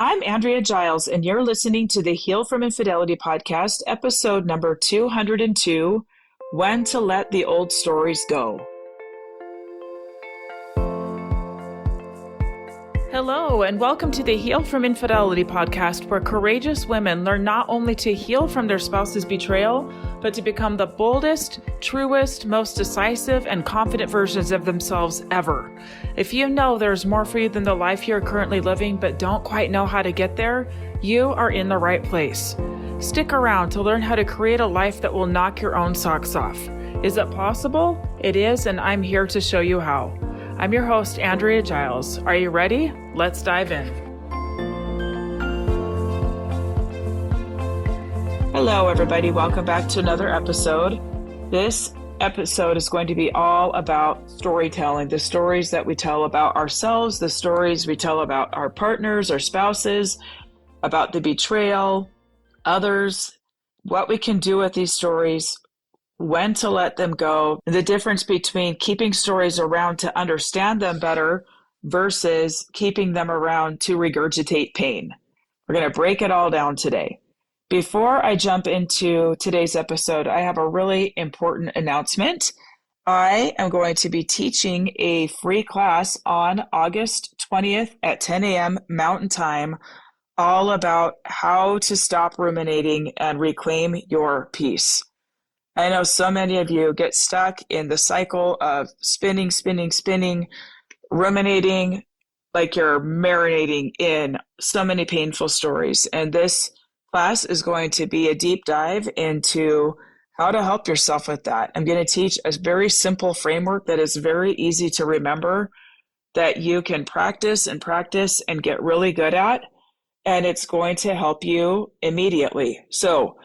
I'm Andrea Giles, and you're listening to the Heal from Infidelity podcast, episode number 202, When to Let the Old Stories Go. Hello, and welcome to the Heal from Infidelity podcast, where courageous women learn not only to heal from their spouse's betrayal, but to become the boldest, truest, most decisive, and confident versions of themselves ever. If you know there's more for you than the life you're currently living, but don't quite know how to get there, you are in the right place. Stick around to learn how to create a life that will knock your own socks off. Is it possible? It is, and I'm here to show you how. I'm your host, Andrea Giles. Are you ready? Let's dive in. Hello, everybody. Welcome back to another episode. This episode is going to be all about storytelling, the stories that we tell about ourselves, the stories we tell about our partners, our spouses, about the betrayal, others, what we can do with these stories, when to let them go, the difference between keeping stories around to understand them better versus keeping them around to regurgitate pain. We're going to break it all down today. Before I jump into today's episode, I have a really important announcement. I am going to be teaching a free class on August 20th at 10 a.m. Mountain Time, all about how to stop ruminating and reclaim your peace. I know so many of you get stuck in the cycle of spinning, ruminating, like you're marinating in so many painful stories. And this class is going to be a deep dive into how to help yourself with that. I'm going to teach a very simple framework that is very easy to remember, that you can practice and get really good at, and it's going to help you immediately. So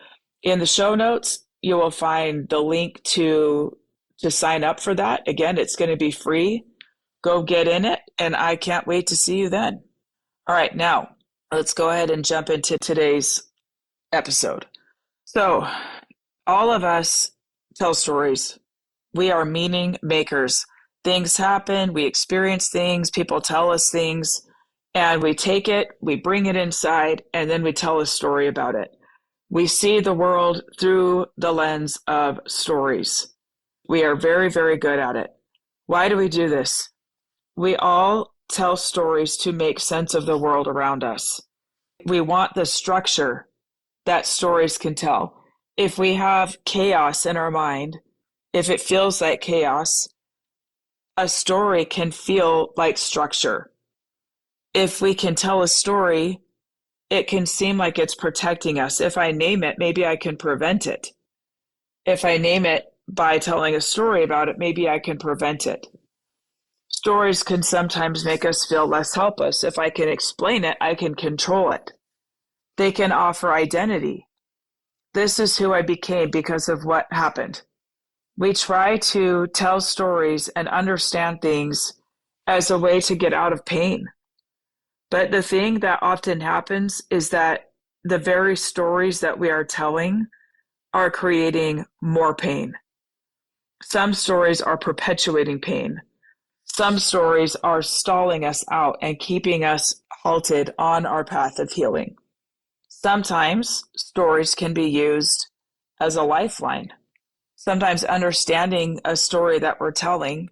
in the show notes, you will find the link to sign up for that. Again, it's going to be free. Go get in it, and I can't wait to see you then. All right, now let's go ahead and jump into today's episode. So all of us tell stories. We are meaning makers. Things happen, we experience things, people tell us things, and we take it, we bring it inside, and then we tell a story about it. We see the world through the lens of stories. We are very, very good at it. Why do we do this? We all tell stories to make sense of the world around us. We want the structure that stories can tell. If we have chaos in our mind, if it feels like chaos, a story can feel like structure. If we can tell a story, it can seem like it's protecting us. If I name it, maybe I can prevent it. If I name it by telling a story about it, maybe I can prevent it. Stories can sometimes make us feel less helpless. If I can explain it, I can control it. They can offer identity. This is who I became because of what happened. We try to tell stories and understand things as a way to get out of pain. But the thing that often happens is that the very stories that we are telling are creating more pain. Some stories are perpetuating pain. Some stories are stalling us out and keeping us halted on our path of healing. Sometimes stories can be used as a lifeline. Sometimes understanding a story that we're telling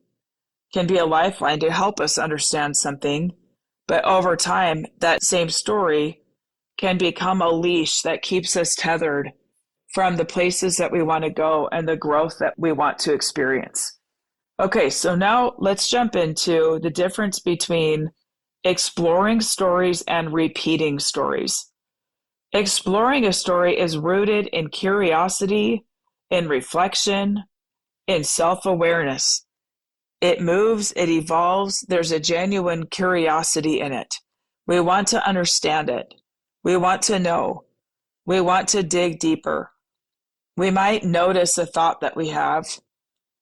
can be a lifeline to help us understand something. But over time, that same story can become a leash that keeps us tethered from the places that we want to go and the growth that we want to experience. Okay, so now let's jump into the difference between exploring stories and repeating stories. Exploring a story is rooted in curiosity, in reflection, in self-awareness. It moves, it evolves, there's a genuine curiosity in it. We want to understand it. We want to know. We want to dig deeper. We might notice a thought that we have,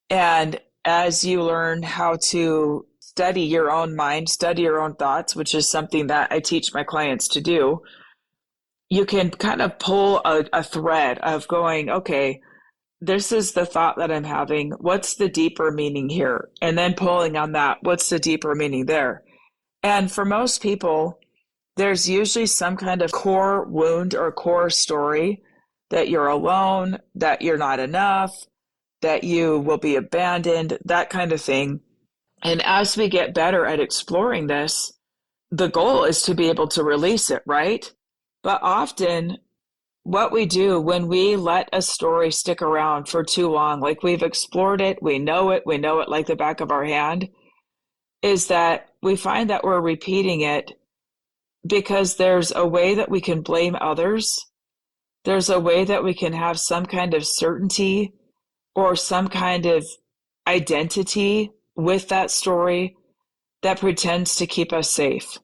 and as you learn how to study your own mind, study your own thoughts, which is something that I teach my clients to do, you can kind of pull a thread of going, okay, this is the thought that I'm having. What's the deeper meaning here? And then pulling on that, what's the deeper meaning there? And for most people, there's usually some kind of core wound or core story that you're alone, that you're not enough, that you will be abandoned, that kind of thing. And as we get better at exploring this, the goal is to be able to release it, right? But often, what we do when we let a story stick around for too long, like we've explored it, we know it like the back of our hand, is that we find that we're repeating it because there's a way that we can blame others. There's a way that we can have some kind of certainty or some kind of identity with that story that pretends to keep us safe.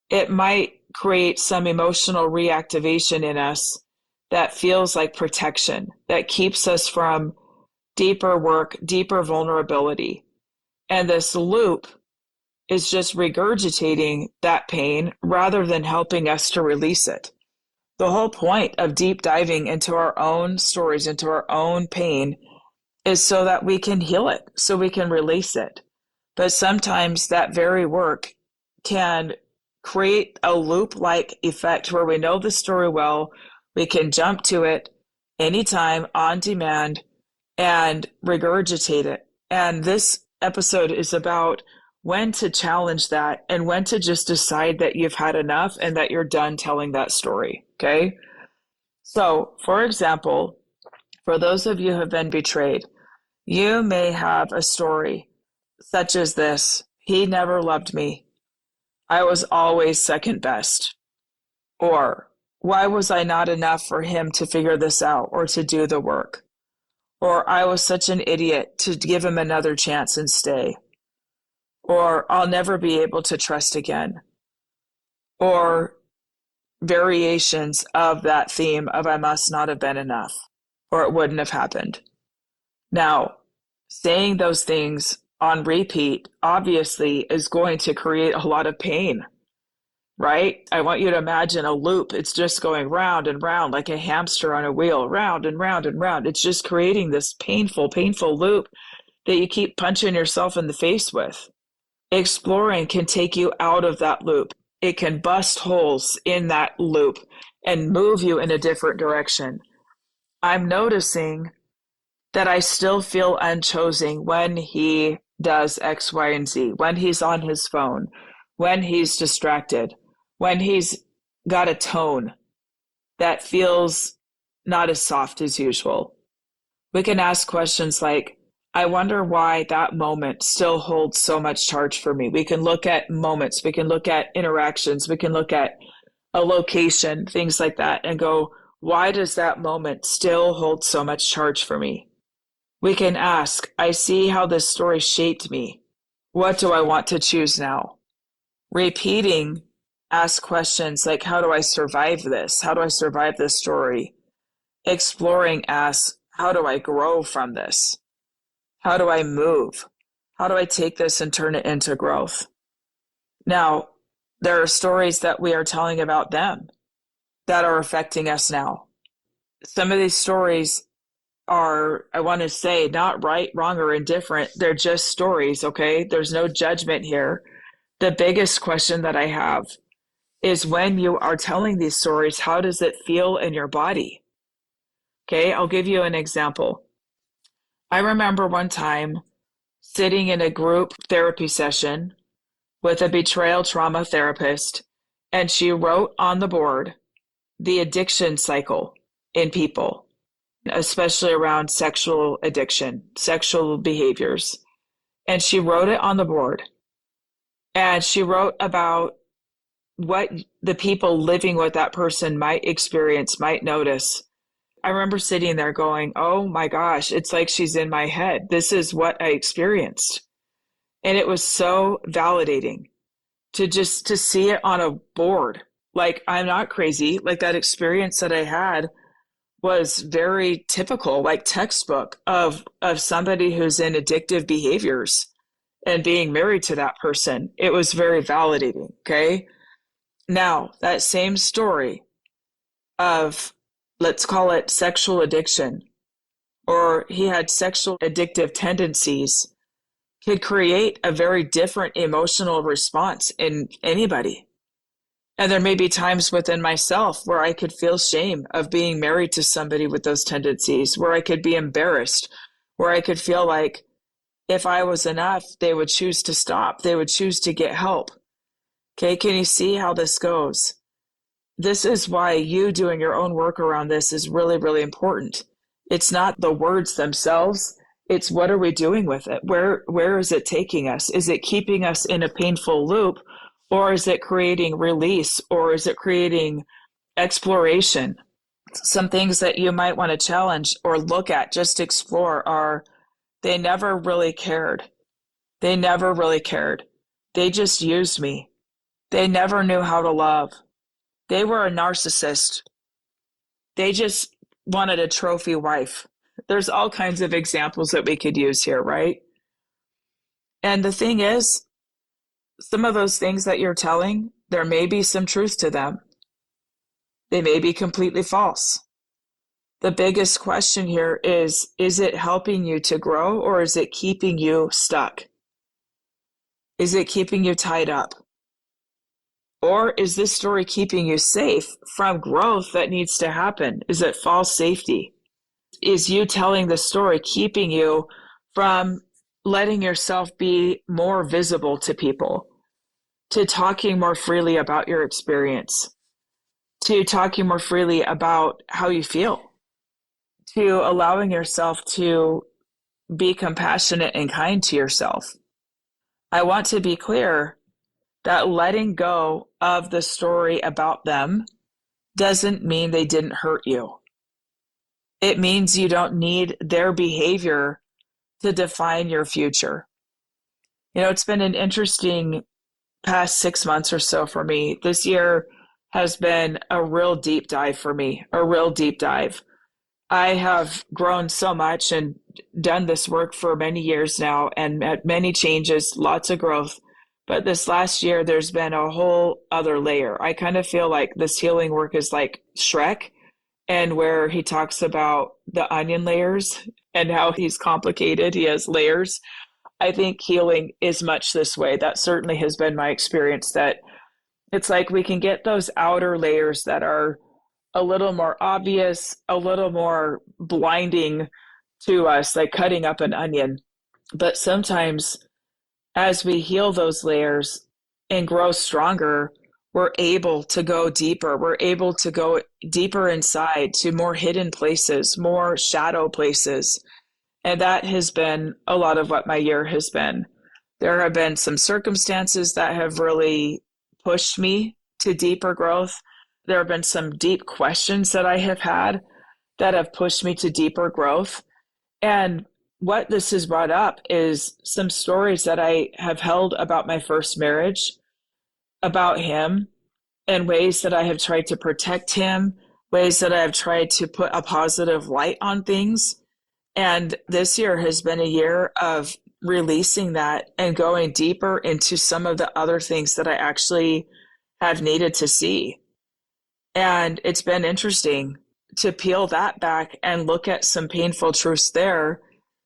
It might create some emotional reactivation in us that feels like protection, that keeps us from deeper work, deeper vulnerability. And this loop is just regurgitating that pain rather than helping us to release it. The whole point of deep diving into our own stories, into our own pain, is so that we can heal it, so we can release it. But sometimes that very work can create a loop-like effect where we know the story well, we can jump to it anytime on demand and regurgitate it. And this episode is about when to challenge that and when to just decide that you've had enough and that you're done telling that story. Okay. So, for example, for those of you who have been betrayed, you may have a story such as this: he never loved me. I was always second best. Or, why was I not enough for him to figure this out or to do the work? Or, I was such an idiot to give him another chance and stay. Or, I'll never be able to trust again. Or, variations of that theme of I must not have been enough, or it wouldn't have happened. Now, saying those things on repeat obviously is going to create a lot of pain, right? I want you to imagine a loop. It's just going round and round like a hamster on a wheel, round and round and round. It's just creating this painful, painful loop that you keep punching yourself in the face with. Exploring can take you out of that loop. It can bust holes in that loop and move you in a different direction. I'm noticing that I still feel unchosen when he does X, Y, and Z, when he's on his phone, when he's distracted, when he's got a tone that feels not as soft as usual. We can ask questions like, I wonder why that moment still holds so much charge for me. We can look at moments, we can look at interactions, we can look at a location, things like that, and go, why does that moment still hold so much charge for me? We can ask, I see how this story shaped me. What do I want to choose now? Repeating, ask questions like, how do I survive this? How do I survive this story? Exploring, ask, how do I grow from this? How do I move? How do I take this and turn it into growth? Now, there are stories that we are telling about them that are affecting us now. Some of these stories are, I want to say, not right, wrong, or indifferent. They're just stories, okay? There's no judgment here. The biggest question that I have is when you are telling these stories, how does it feel in your body? Okay, I'll give you an example. I remember one time sitting in a group therapy session with a betrayal trauma therapist, and she wrote on the board the addiction cycle in people, especially around sexual addiction, sexual behaviors. And she wrote it on the board. And she wrote about what the people living with that person might experience, might notice. I remember sitting there going, oh my gosh, it's like she's in my head. This is what I experienced. And it was so validating to just to see it on a board. Like, I'm not crazy. Like, that experience that I had was very typical, like textbook of somebody who's in addictive behaviors and being married to that person. It was very validating. Okay. Now, that same story of, let's call it sexual addiction, or he had sexual addictive tendencies, could create a very different emotional response in anybody. And there may be times within myself where I could feel shame of being married to somebody with those tendencies, where I could be embarrassed, where I could feel like if I was enough, they would choose to stop. They would choose to get help. Okay, can you see how this goes? This is why you doing your own work around this is really, really important. It's not the words themselves. It's what are we doing with it? Where is it taking us? Is it keeping us in a painful loop, or is it creating release, or is it creating exploration? Some things that you might want to challenge or look at, just explore, are they never really cared. They never really cared. They just used me. They never knew how to love. They were a narcissist. They just wanted a trophy wife. There's all kinds of examples that we could use here, right? And the thing is, some of those things that you're telling, there may be some truth to them. They may be completely false. The biggest question here is it helping you to grow, or is it keeping you stuck? Is it keeping you tied up? Or is this story keeping you safe from growth that needs to happen? Is it false safety? Is you telling the story keeping you from letting yourself be more visible to people, to talking more freely about your experience, to talking more freely about how you feel, to allowing yourself to be compassionate and kind to yourself? I want to be clear that letting go of the story about them doesn't mean they didn't hurt you. It means you don't need their behavior to define your future. You know, it's been an interesting past 6 months or so for me. This year has been a real deep dive for me, a real deep dive. I have grown so much and done this work for many years now and had many changes, lots of growth. But this last year, there's been a whole other layer. I kind of feel like this healing work is like Shrek, and where he talks about the onion layers and how he's complicated. He has layers. I think healing is much this way. That certainly has been my experience, that it's like we can get those outer layers that are a little more obvious, a little more blinding to us, like cutting up an onion. But sometimes as we heal those layers and grow stronger, we're able to go deeper. We're able to go deeper inside to more hidden places, more shadow places. And that has been a lot of what my year has been. There have been some circumstances that have really pushed me to deeper growth. There have been some deep questions that I have had that have pushed me to deeper growth. And what this has brought up is some stories that I have held about my first marriage, about him, and ways that I have tried to protect him, ways that I have tried to put a positive light on things. And this year has been a year of releasing that and going deeper into some of the other things that I actually have needed to see. And it's been interesting to peel that back and look at some painful truths there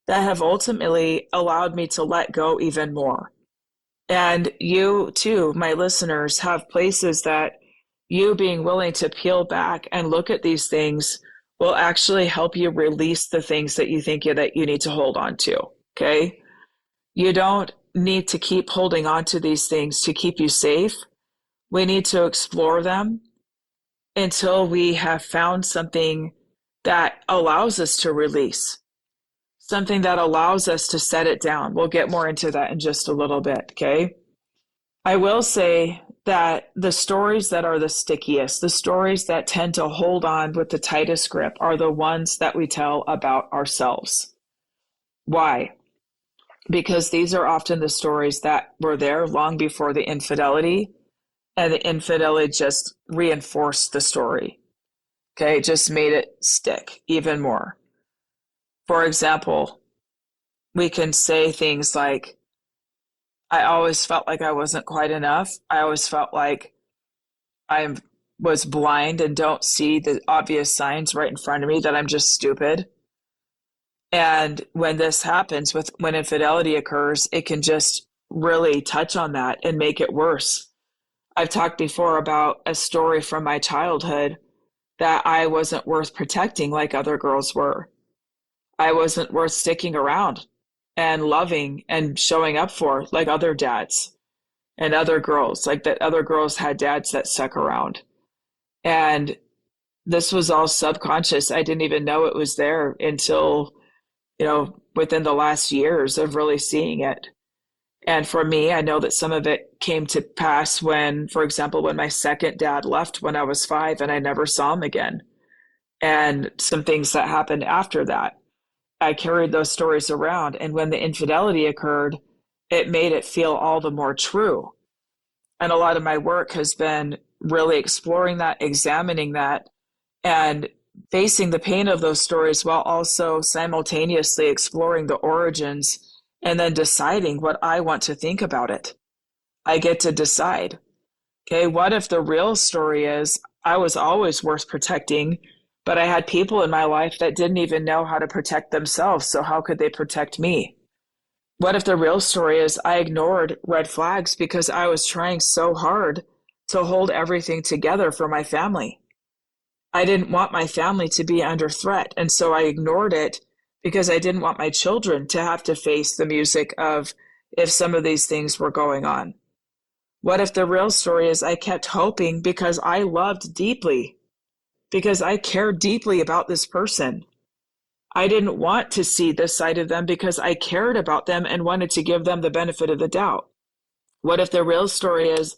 that have ultimately allowed me to let go even more. And you too, my listeners, have places that you being willing to peel back and look at these things will actually help you release the things that you think that you need to hold on to. Okay. You don't need to keep holding on to these things to keep you safe. We need to explore them until we have found something that allows us to release, something that allows us to set it down. We'll get more into that in just a little bit, okay? I will say that the stories that are the stickiest, the stories that tend to hold on with the tightest grip, are the ones that we tell about ourselves. Why? Because these are often the stories that were there long before the infidelity, and the infidelity just reinforced the story. Okay, just made it stick even more. For example, we can say things like, I always felt like I wasn't quite enough. I always felt like I was blind and don't see the obvious signs right in front of me, that I'm just stupid. And when this happens, when infidelity occurs, it can just really touch on that and make it worse. I've talked before about a story from my childhood that I wasn't worth protecting like other girls were. I wasn't worth sticking around and loving and showing up for like other dads and other girls, like that other girls had dads that stuck around. And this was all subconscious. I didn't even know it was there until, within the last years of really seeing it. And for me, I know that some of it came to pass when, for example, when my second dad left when I was 5 and I never saw him again. And some things that happened after that. I carried those stories around. And when the infidelity occurred, it made it feel all the more true. And a lot of my work has been really exploring that, examining that, and facing the pain of those stories while also simultaneously exploring the origins and then deciding what I want to think about it. I get to decide, okay, what if the real story is I was always worth protecting, but I had people in my life that didn't even know how to protect themselves, so how could they protect me? What if the real story is I ignored red flags because I was trying so hard to hold everything together for my family? I didn't want my family to be under threat, and so I ignored it because I didn't want my children to have to face the music of if some of these things were going on. What if the real story is I kept hoping because I loved deeply, because I cared deeply about this person? I didn't want to see this side of them because I cared about them and wanted to give them the benefit of the doubt. What if the real story is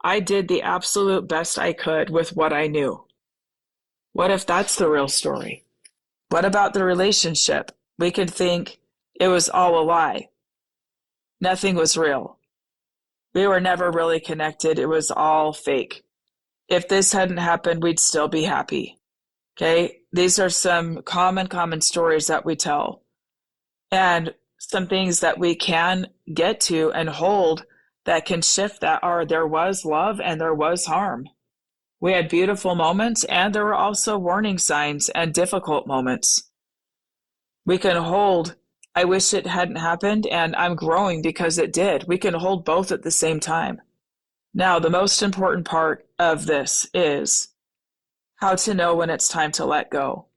I did the absolute best I could with what I knew? What if that's the real story? What about the relationship? We could think it was all a lie. Nothing was real. We were never really connected. It was all fake. If this hadn't happened, we'd still be happy. Okay? These are some common stories that we tell, and some things that we can get to and hold that can shift that are there was love and there was harm. We had beautiful moments, and there were also warning signs and difficult moments. We can hold, I wish it hadn't happened, and I'm growing because it did. We can hold both at the same time. Now, the most important part of this is how to know when it's time to let go.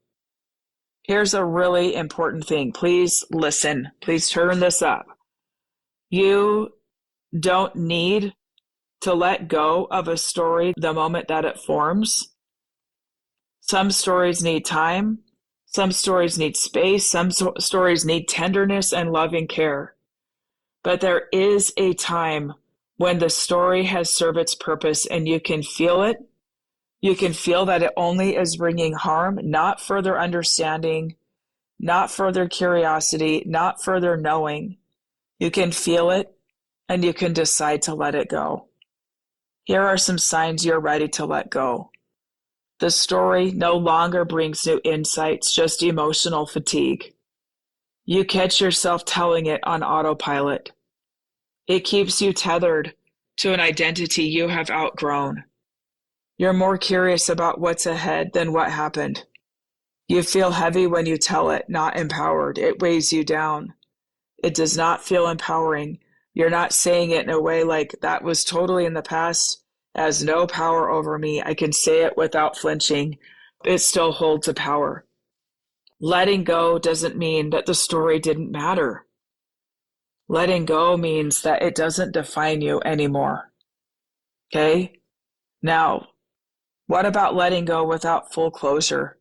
Here's a really important thing. Please listen. Please turn this up. You don't need to let go of a story the moment that it forms. Some stories need time. Some stories need space. Some stories need tenderness and loving care. But there is a time when the story has served its purpose and you can feel it. You can feel that it only is bringing harm, not further understanding, not further curiosity, not further knowing. You can feel it and you can decide to let it go. Here are some signs you're ready to let go. The story no longer brings new insights, just emotional fatigue. You catch yourself telling it on autopilot. It keeps you tethered to an identity you have outgrown. You're more curious about what's ahead than what happened. You feel heavy when you tell it, not empowered. It weighs you down. It does not feel empowering. You're not saying it in a way like that was totally in the past, has no power over me. I can say it without flinching. It still holds a power. Letting go doesn't mean that the story didn't matter. Letting go means that it doesn't define you anymore. Okay? Now, what about letting go without full closure?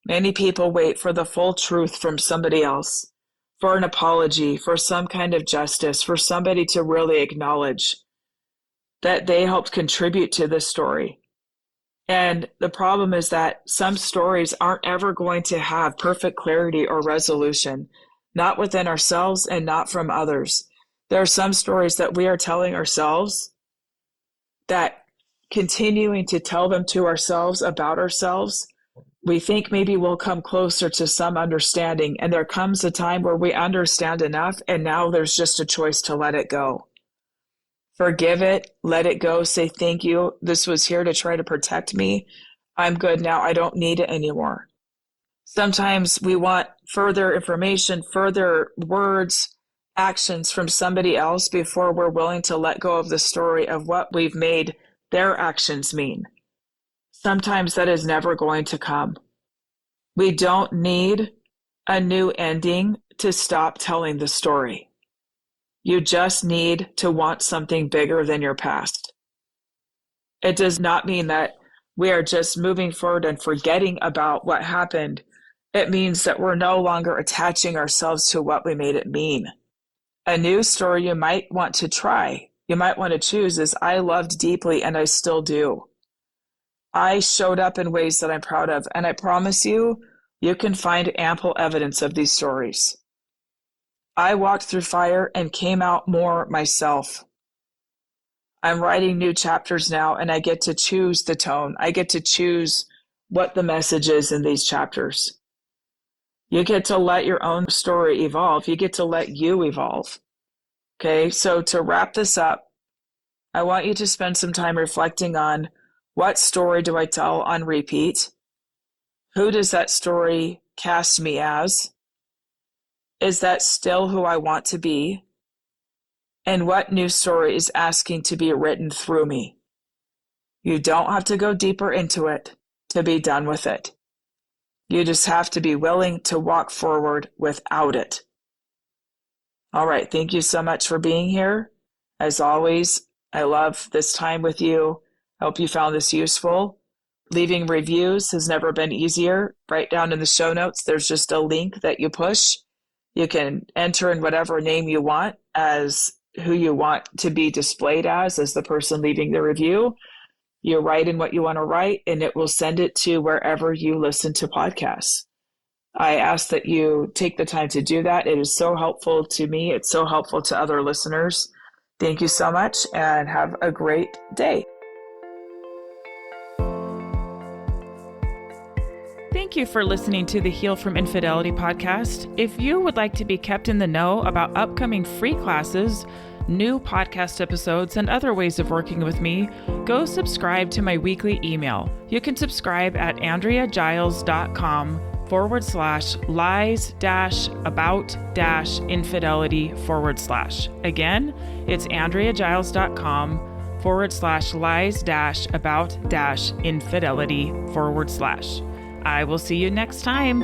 Many people wait for the full truth from somebody else, for an apology, for some kind of justice, for somebody to really acknowledge that they helped contribute to this story. And the problem is that some stories aren't ever going to have perfect clarity or resolution, not within ourselves and not from others. There are some stories that we are telling ourselves that continuing to tell them to ourselves about ourselves, we think maybe we'll come closer to some understanding. And there comes a time where we understand enough, and now there's just a choice to let it go. Forgive it, let it go, say thank you. This was here to try to protect me. I'm good now. I don't need it anymore. Sometimes we want further information, further words, actions from somebody else before we're willing to let go of the story of what we've made their actions mean. Sometimes that is never going to come. We don't need a new ending to stop telling the story. You just need to want something bigger than your past. It does not mean that we are just moving forward and forgetting about what happened. It means that we're no longer attaching ourselves to what we made it mean. A new story you might want to try, you might want to choose is, I loved deeply and I still do. I showed up in ways that I'm proud of, and I promise you, you can find ample evidence of these stories. I walked through fire and came out more myself. I'm writing new chapters now, and I get to choose the tone. I get to choose what the message is in these chapters. You get to let your own story evolve. You get to let you evolve. Okay, so to wrap this up, I want you to spend some time reflecting on, what story do I tell on repeat? Who does that story cast me as? Is that still who I want to be? And what new story is asking to be written through me? You don't have to go deeper into it to be done with it. You just have to be willing to walk forward without it. All right, thank you so much for being here. As always, I love this time with you. I hope you found this useful. Leaving reviews has never been easier. Right down in the show notes, there's just a link that you push. You can enter in whatever name you want as who you want to be displayed as the person leaving the review. You write in what you want to write, and it will send it to wherever you listen to podcasts. I ask that you take the time to do that. It is so helpful to me. It's so helpful to other listeners. Thank you so much, and have a great day. Thank you for listening to the Heal from Infidelity podcast. If you would like to be kept in the know about upcoming free classes, new podcast episodes, and other ways of working with me, go subscribe to my weekly email. You can subscribe at AndreaGiles.com/lies-about-infidelity/. Again, it's AndreaGiles.com/lies-about-infidelity/. I will see you next time.